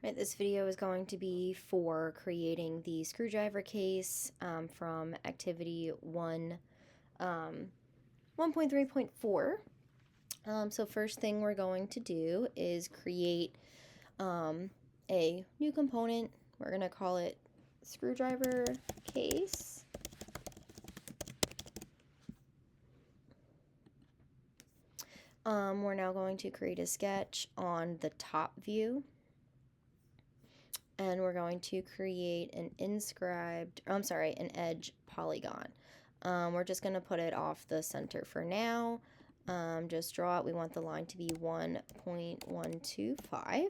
Right, this video is going to be for creating the screwdriver case from activity 1.3.4. So first thing we're going to do is create a new component. We're going to call it screwdriver case. We're now going to create a sketch on the top view. And we're going to create an an edge polygon. We're just going to put it off the center for now. Just draw it. We want the line to be 1.125.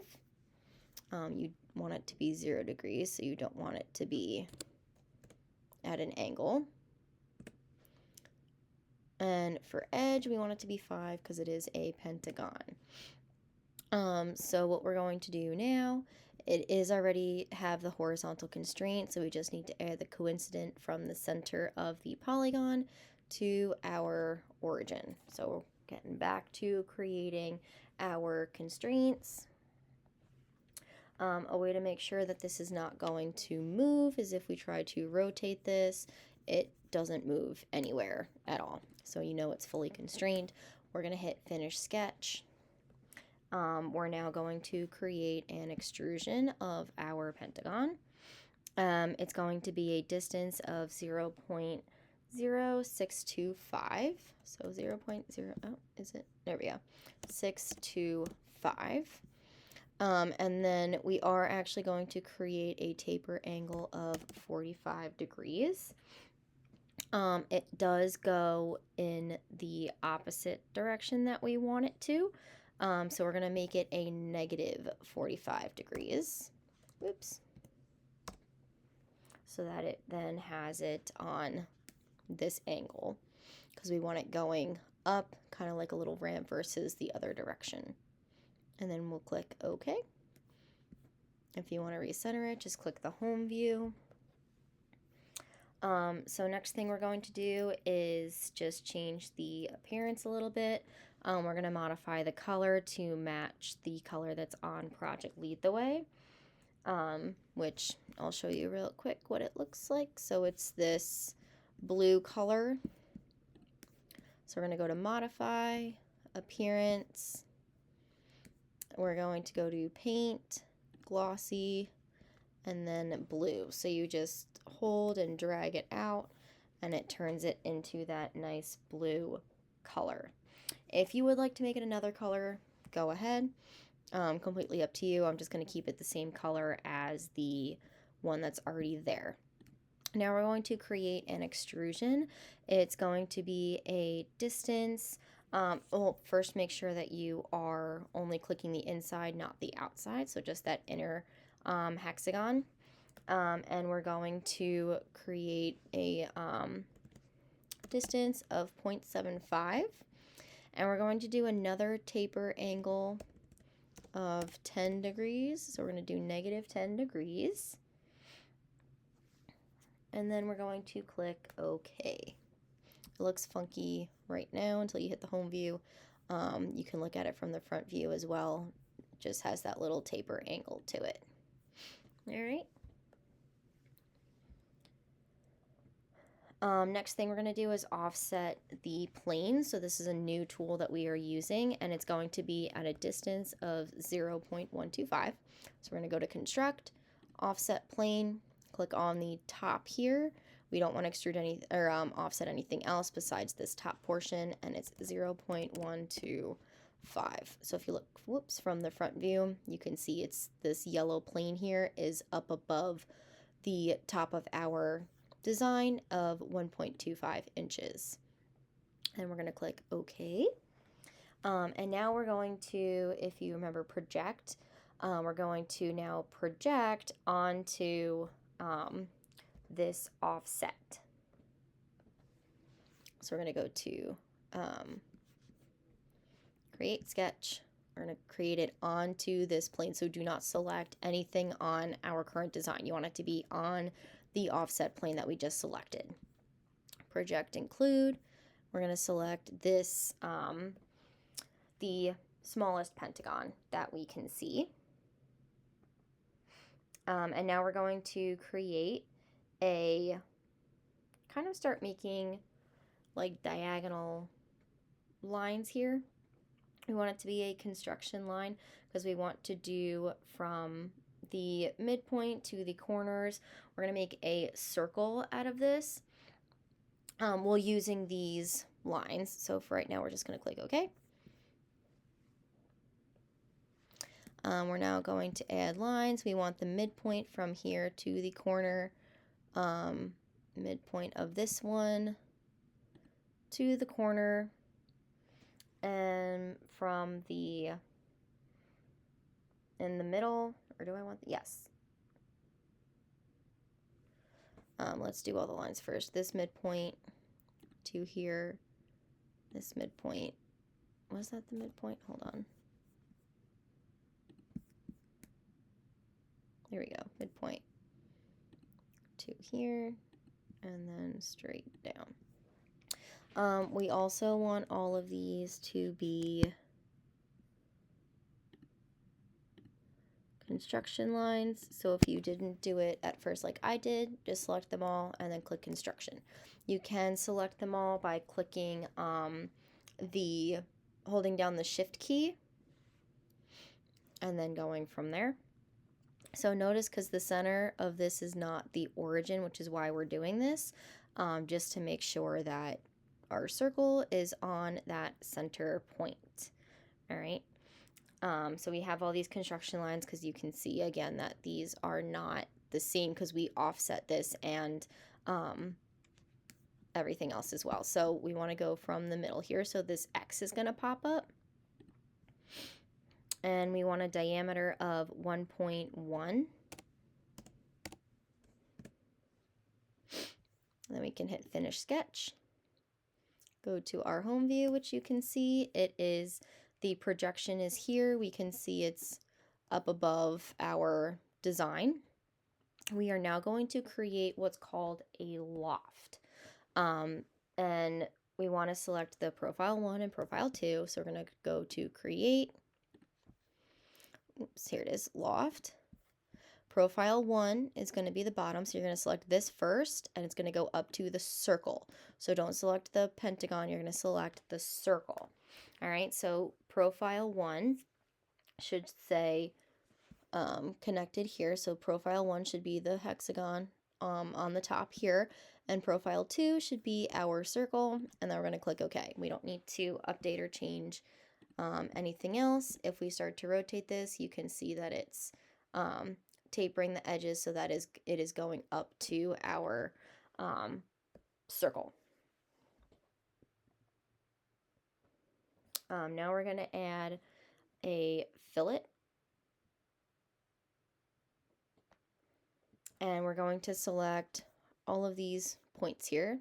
You want it to be 0 degrees, so you don't want it to be at an angle. And for edge, we want it to be 5 because it is a pentagon. So what we're going to do now, it is already have the horizontal constraint, so we just need to add the coincident from the center of the polygon to our origin. So we're getting back to creating our constraints. A way to make sure that this is not going to move is if we try to rotate this, it doesn't move anywhere at all. So you know it's fully constrained. We're going to hit Finish Sketch. We're now going to create an extrusion of our pentagon. It's going to be a distance of 0.0625. So 0.0, oh, is it? There we go. 625. And then we are actually going to create a taper angle of 45 degrees. It does go in the opposite direction that we want it to. So we're going to make it a negative 45 degrees. Whoops. So that it then has it on this angle, because we want it going up, kind of like a little ramp versus the other direction. And then we'll click OK. If you want to recenter it, just click the home view. So next thing we're going to do is just change the appearance a little bit. We're going to modify the color to match the color that's on Project Lead the Way, which I'll show you real quick what it looks like. So it's this blue color. So we're going to go to Modify, Appearance. We're going to go to Paint, Glossy, and then Blue. So you just hold and drag it out, and it turns it into that nice blue color. If you would like to make it another color, go ahead. Completely up to you. I'm just going to keep it the same color as the one that's already there. Now we're going to create an extrusion. It's going to be a distance. Well, first make sure that you are only clicking the inside, not the outside. So just that inner hexagon. And we're going to create a distance of 0.75. And we're going to do another taper angle of 10 degrees. So we're going to do negative 10 degrees. And then we're going to click OK. It looks funky right now until you hit the home view. You can look at it from the front view as well. It just has that little taper angle to it. All right. Next thing we're going to do is offset the plane. So this is a new tool that we are using, and it's going to be at a distance of 0.125. So we're going to go to Construct, Offset Plane, click on the top here. We don't want to extrude any or offset anything else besides this top portion, and it's 0.125. So if you look, whoops, from the front view, you can see it's this yellow plane here is up above the top of our design of 1.25 inches. And we're going to click OK. And now we're going to, if you remember, project. We're going to now project onto this offset. So we're going to go to Create Sketch. We're going to create it onto this plane. So do not select anything on our current design. You want it to be on the offset plane that we just selected. Project Include. We're going to select this, the smallest pentagon that we can see. And now we're going to create kind of start making like diagonal lines here. We want it to be a construction line because we want to do from the midpoint to the corners. We're going to make a circle out of this while using these lines. So for right now, we're just going to click OK. We're now going to add lines. We want the midpoint from here to the corner, midpoint of this one to the corner, and from the in the middle, or do I want, yes. Let's do all the lines first. This midpoint to here, this midpoint. Was that the midpoint? Hold on. There we go, midpoint to here, and then straight down. We also want all of these to be construction lines. So if you didn't do it at first like I did, just select them all and then click construction. You can select them all by clicking holding down the shift key and then going from there. So notice, because the center of this is not the origin, which is why we're doing this, just to make sure that our circle is on that center point. All right. So we have all these construction lines because you can see again that these are not the same because we offset this and everything else as well. So we want to go from the middle here. So this X is going to pop up. And we want a diameter of 1.1. Then we can hit Finish Sketch. Go to our home view, which you can see it is, the projection is here. We can see it's up above our design. We are now going to create what's called a loft. And we want to select the Profile 1 and Profile 2. So we're going to go to Create. Oops, here it is, Loft. Profile 1 is going to be the bottom, so you're going to select this first, and it's going to go up to the circle. So don't select the pentagon, you're going to select the circle. All right, so Profile 1 should say connected here, so Profile 1 should be the hexagon on the top here, and Profile 2 should be our circle, and then we're going to click OK. We don't need to update or change anything else. If we start to rotate this, you can see that it's tapering the edges so that it is going up to our circle. Now we're going to add a fillet, and we're going to select all of these points here.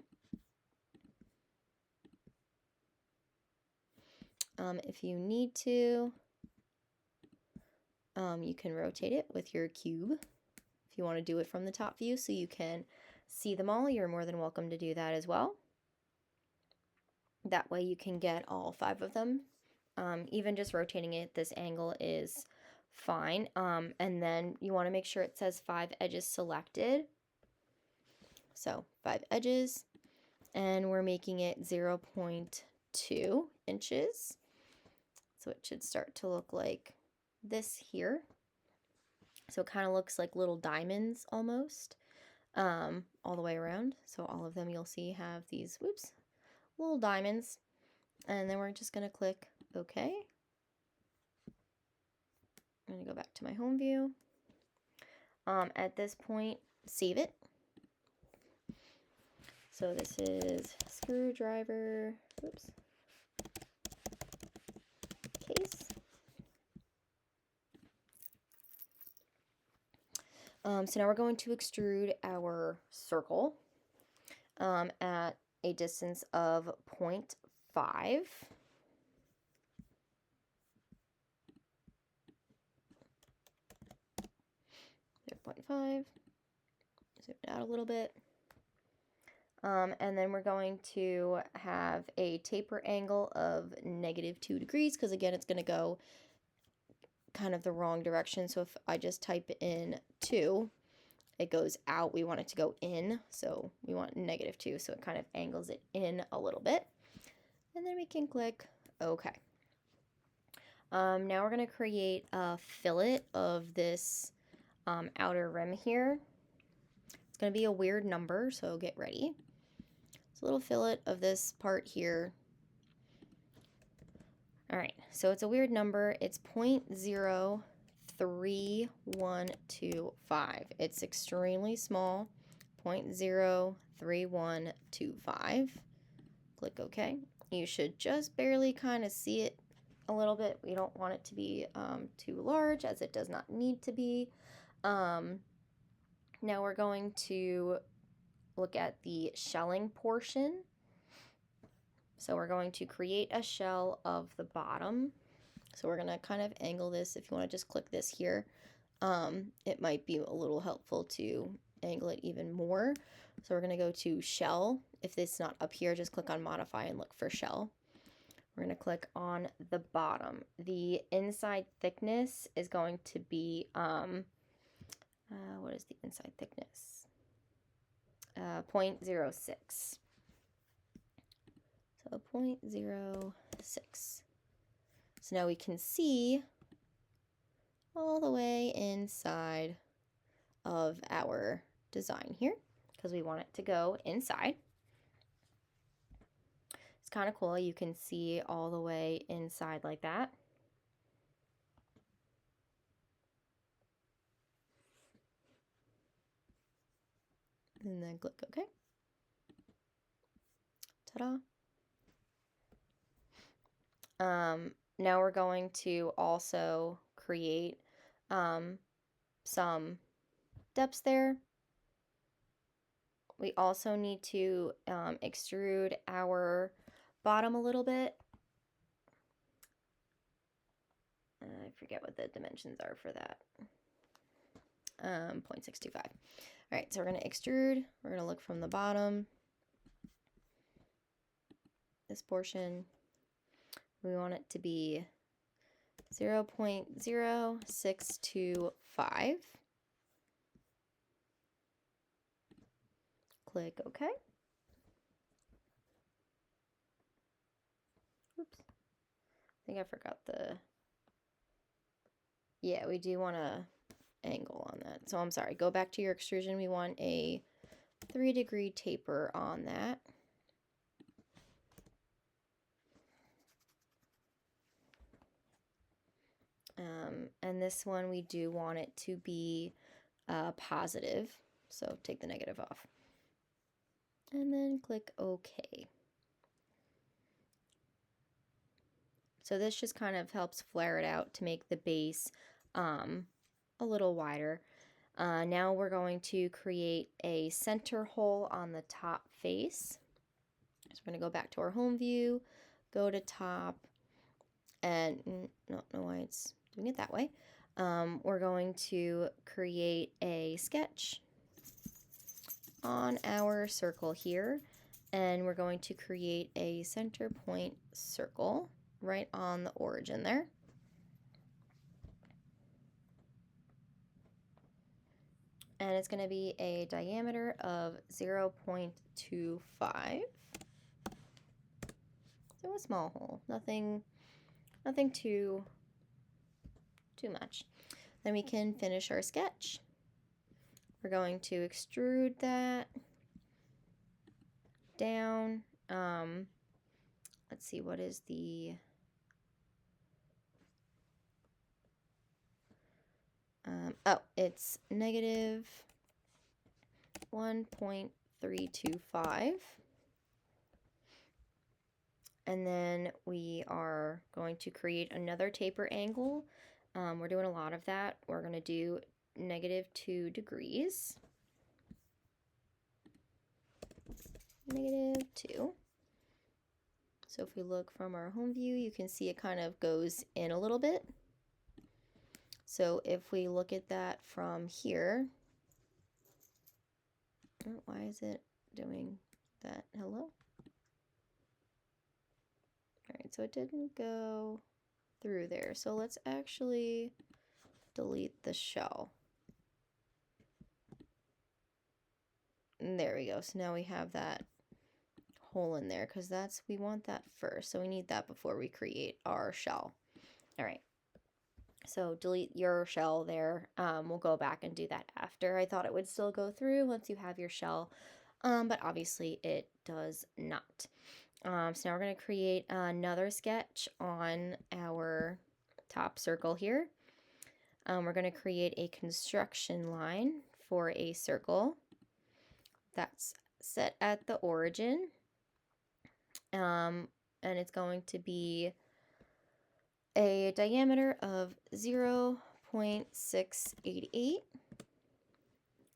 If you need to, you can rotate it with your cube if you want to do it from the top view so you can see them all. You're more than welcome to do that as well. That way you can get all 5 of them. Even just rotating it, this angle is fine. And then you want to make sure it says 5 edges selected. So 5 edges, and we're making it 0.2 inches. So it should start to look like this here. So it kind of looks like little diamonds almost, all the way around. So all of them you'll see have these, whoops, little diamonds. And then we're just going to click OK. I'm going to go back to my home view. At this point, save it. So this is screwdriver, oops, case. So now we're going to extrude our circle at a distance of 0.5. 0.5. Zoom it out a little bit. And then we're going to have a taper angle of -2 degrees because again it's going to go kind of the wrong direction. So if I just type in 2, it goes out. We want it to go in, so we want -2, so it kind of angles it in a little bit. And then we can click OK. Now we're going to create a fillet of this outer rim here. It's going to be a weird number, so get ready. It's a little fillet of this part here. All right, so it's a weird number. It's 0.03125. It's extremely small, 0.03125. Click OK. You should just barely kind of see it a little bit. We don't want it to be too large, as it does not need to be. Now we're going to look at the shelling portion. So we're going to create a shell of the bottom. So we're going to kind of angle this. If you want to just click this here, it might be a little helpful to angle it even more. So we're going to go to shell. If it's not up here, just click on modify and look for shell. We're going to click on the bottom. The inside thickness is going to be, what is the inside thickness? 0.06. So 0.06. So now we can see all the way inside of our design here, because we want it to go inside. It's kind of cool. You can see all the way inside like that. And then click OK. Ta-da. Now we're going to also create some depths there. We also need to extrude our bottom a little bit. I forget what the dimensions are for that. 0.625. All right, so we're going to extrude. We're going to look from the bottom. This portion, we want it to be 0.0625. Click OK. Oops. I think I forgot the... Yeah, we do want to angle on that. So I'm sorry. Go back to your extrusion. We want a 3-degree taper on that. And this one we do want it to be positive. So take the negative off. And then click OK. So this just kind of helps flare it out to make the base a little wider. Now we're going to create a center hole on the top face. So we're going to go back to our home view, go to top, and don't know why it's doing it that way. We're going to create a sketch on our circle here, and we're going to create a center point circle right on the origin there. And it's going to be a diameter of 0.25. So a small hole, nothing too much. Then we can finish our sketch. We're going to extrude that down. Let's see, what is the... oh, it's -1.325. And then we are going to create another taper angle. We're doing a lot of that. We're going to do -2 degrees. -2. So if we look from our home view, you can see it kind of goes in a little bit. So if we look at that from here, oh, why is it doing that? Hello? All right, so it didn't go through there. So let's actually delete the shell. And there we go. So now we have that hole in there because we want that first. So we need that before we create our shell. All right. So delete your shell there. We'll go back and do that after. I thought it would still go through once you have your shell, but obviously it does not. So now we're going to create another sketch on our top circle here. We're going to create a construction line for a circle that's set at the origin. And it's going to be a diameter of 0.688.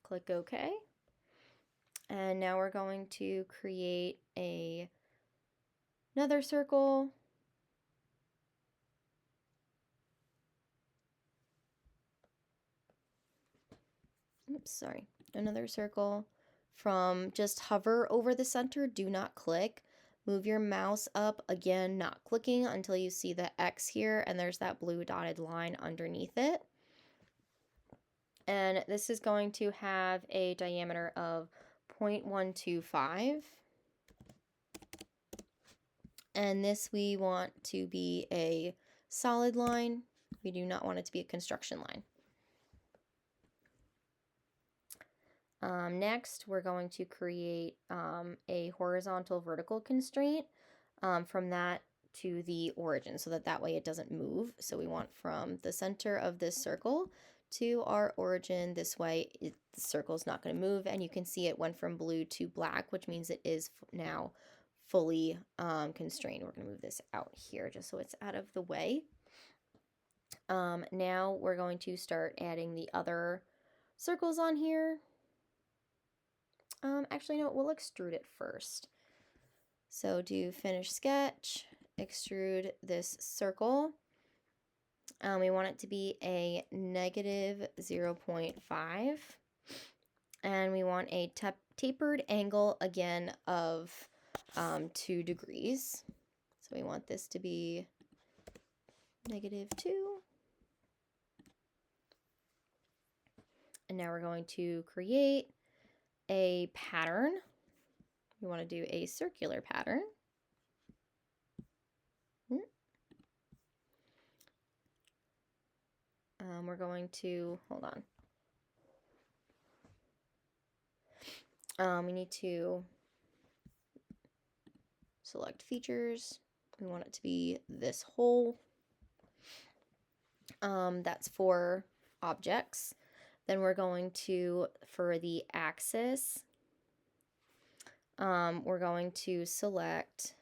Click OK. And now we're going to create another circle. Oops, sorry. Another circle. From just hover over the center, do not click. Move your mouse up, again, not clicking until you see the X here, and there's that blue dotted line underneath it. And this is going to have a diameter of 0.125. And this we want to be a solid line. We do not want it to be a construction line. Next, we're going to create a horizontal vertical constraint from that to the origin so that way it doesn't move. So we want from the center of this circle to our origin. This way the circle is not going to move, and you can see it went from blue to black, which means it is now fully constrained. We're going to move this out here just so it's out of the way. Now we're going to start adding the other circles on here. Actually, no, we'll extrude it first. So do finish sketch, extrude this circle. We want it to be a negative 0.5. And we want a tapered angle, again, of 2 degrees. So we want this to be -2. And now we're going to create a pattern. We want to do a circular pattern. We're going to, hold on. We need to select features. We want it to be this hole. That's for objects. Then we're going to, for the axis, we're going to select,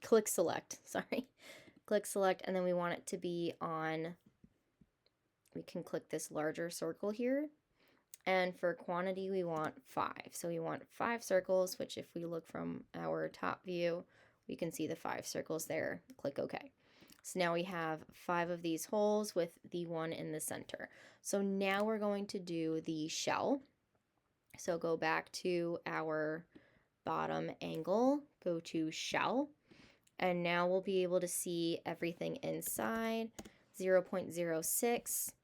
click select, click select, and then we want it to be on, we can click this larger circle here. And for quantity, we want 5. So we want 5 circles, which if we look from our top view, we can see the 5 circles there. Click OK. So now we have 5 of these holes with the one in the center. So now we're going to do the shell. So go back to our bottom angle, go to shell, and now we'll be able to see everything inside, 0.06.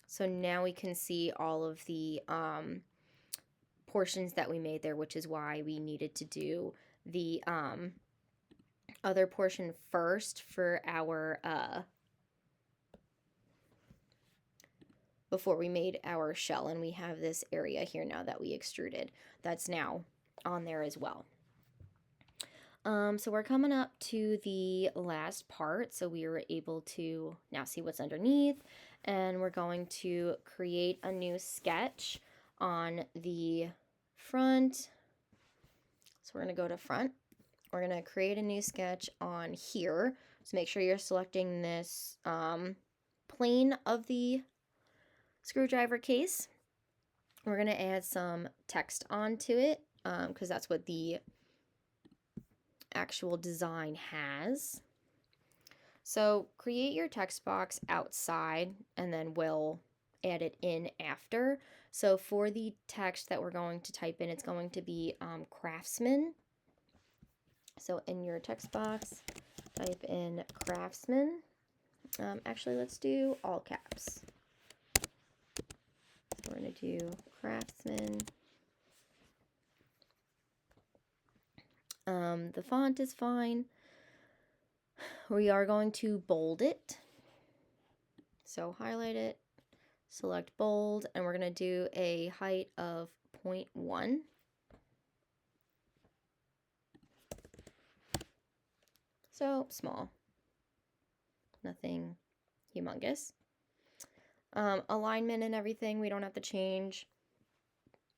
So now we can see all of the portions that we made there, which is why we needed to do the other portion first for our before we made our shell. And we have this area here now that we extruded that's now on there as well. So we're coming up to the last part, so we were able to now see what's underneath, and we're going to create a new sketch on the front. So we're going to go to front. We're going to create a new sketch on here. So make sure you're selecting this plane of the screwdriver case. We're going to add some text onto it because that's what the actual design has. So create your text box outside and then we'll add it in after. So for the text that we're going to type in, it's going to be craftsman. So in your text box, type in craftsman Actually, let's do all caps. So we're going to do Craftsman. The font is fine. We are going to bold it. So highlight it, select bold, and we're going to do a height of 0.1. So small. Nothing humongous. Alignment and everything we don't have to change.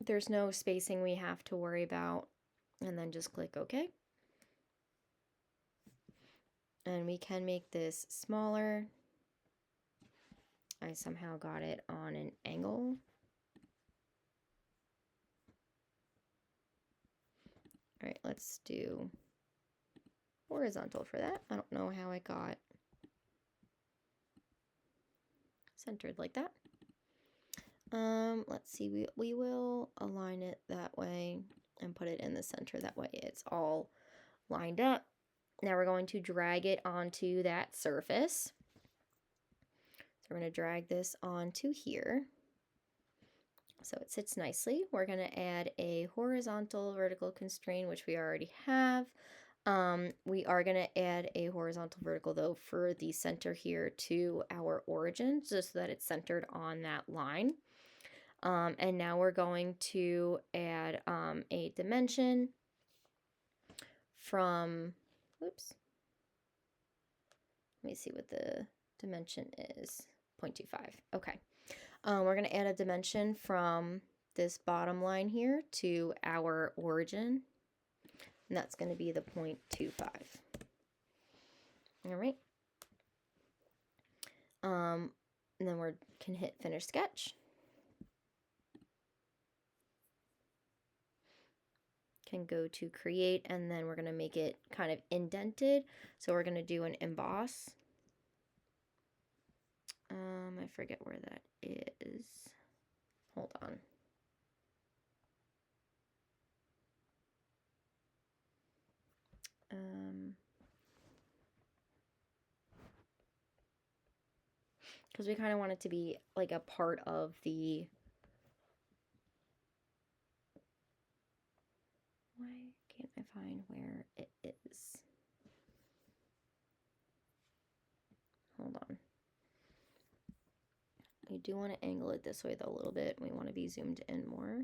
There's no spacing we have to worry about. And then just click OK. And we can make this smaller. I somehow got it on an angle. All right, let's do horizontal for that. I don't know how I got centered like that. Let's see, we will align it that way and put it in the center. That way it's all lined up. Now we're going to drag it onto that surface. So we're going to drag this onto here. So it sits nicely. We're going to add a horizontal vertical constraint, which we already have. We are going to add a horizontal vertical though for the center here to our origin, just so that it's centered on that line. And now we're going to add a dimension from, oops, let me see what the dimension is, 0.25. Okay. We're going to add a dimension from this bottom line here to our origin, and that's going to be the 0.25. All right. And then we can hit finish sketch. Can go to create, and then we're going to make it kind of indented. So we're going to do an emboss. I forget where that is. Hold on. Because we kind of want it to be like a part of the, why can't I find where it is? Hold on. We do want to angle it this way though a little bit. We want to be zoomed in more.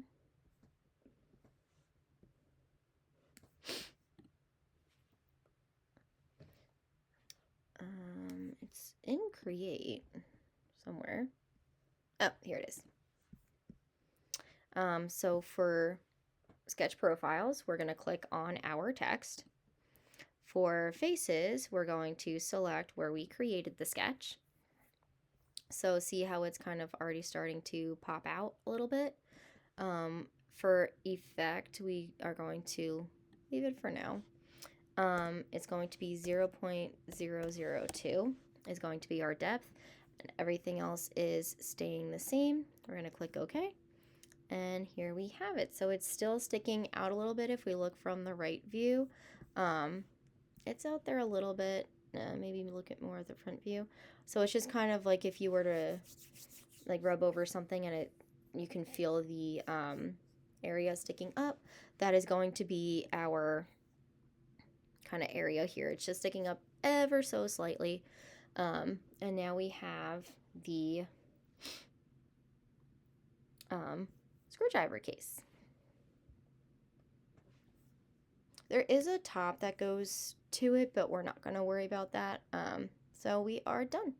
It's in create somewhere. Oh, here it is. So for sketch profiles, we're going to click on our text. For faces, we're going to select where we created the sketch. So see how it's kind of already starting to pop out a little bit. For effect, we are going to leave it for now. It's going to be 0.002 is going to be our depth, and everything else is staying the same. We're going to click OK, and here we have it. So it's still sticking out a little bit if we look from the right view. It's out there a little bit. Maybe look at more of the front view. So it's just kind of like if you were to like rub over something and you can feel the area sticking up. That is going to be our kind of area here. It's just sticking up ever so slightly. And now we have the screwdriver case. There is a top that goes to it, but we're not going to worry about that. So we are done.